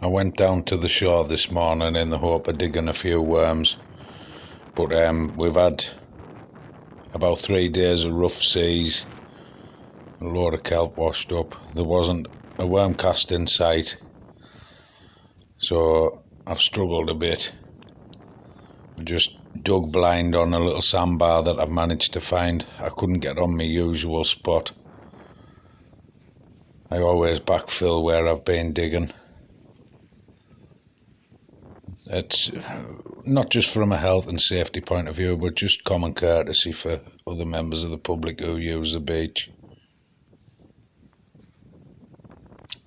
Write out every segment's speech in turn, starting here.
I went down to the shore this morning in the hope of digging a few worms, but we've had about 3 days of rough seas, a load of kelp washed up. There wasn't a worm cast in sight, so I've struggled a bit. I just dug blind on a little sandbar that I've managed to find. I couldn't get on my usual spot. I always backfill where I've been digging. It's not just from a health and safety point of view, but just common courtesy for other members of the public who use the beach.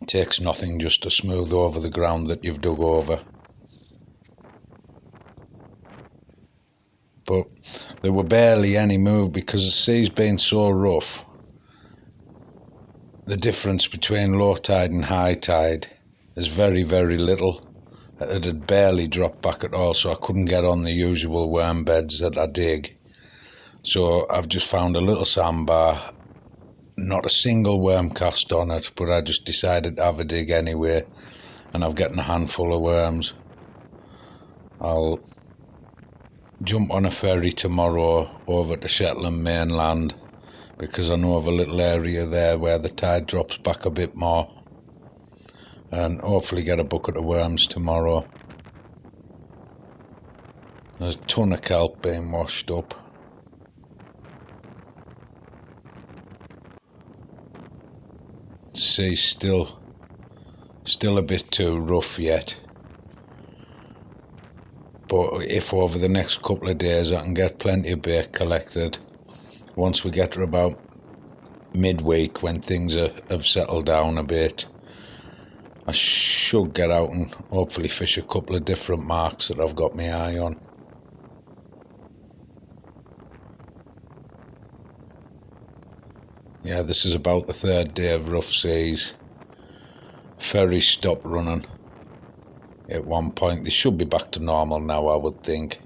It takes nothing just to smooth over the ground that you've dug over. But there were barely any move because the sea's been so rough. The difference between low tide and high tide is very, very little. It had barely dropped back at all, so I couldn't get on the usual worm beds that I dig. So I've just found a little sandbar, not a single worm cast on it, but I just decided to have a dig anyway, and I'm getting a handful of worms. I'll jump on a ferry tomorrow over to Shetland mainland, because I know of a little area there where the tide drops back a bit more, and hopefully get a bucket of worms tomorrow. There's a ton of kelp being washed up. The sea's still a bit too rough yet, but if over the next couple of days I can get plenty of bait collected, once we get to about midweek when things have settled down a bit, I should get out and hopefully fish a couple of different marks that I've got my eye on. Yeah, this is about the 3rd day of rough seas. Ferries stopped running at one point. They should be back to normal now, I would think.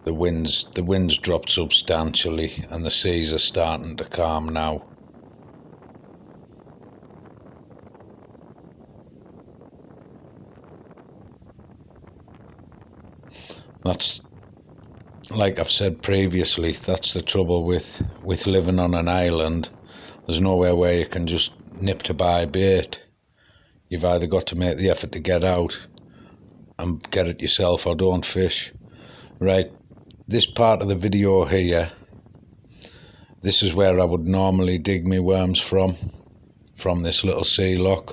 The winds dropped substantially and the seas are starting to calm now. That's, like I've said previously, that's the trouble with living on an island. There's nowhere where you can just nip to buy bait. You've either got to make the effort to get out and get it yourself or don't fish. Right, this part of the video here, this is where I would normally dig me worms from this little sea lock.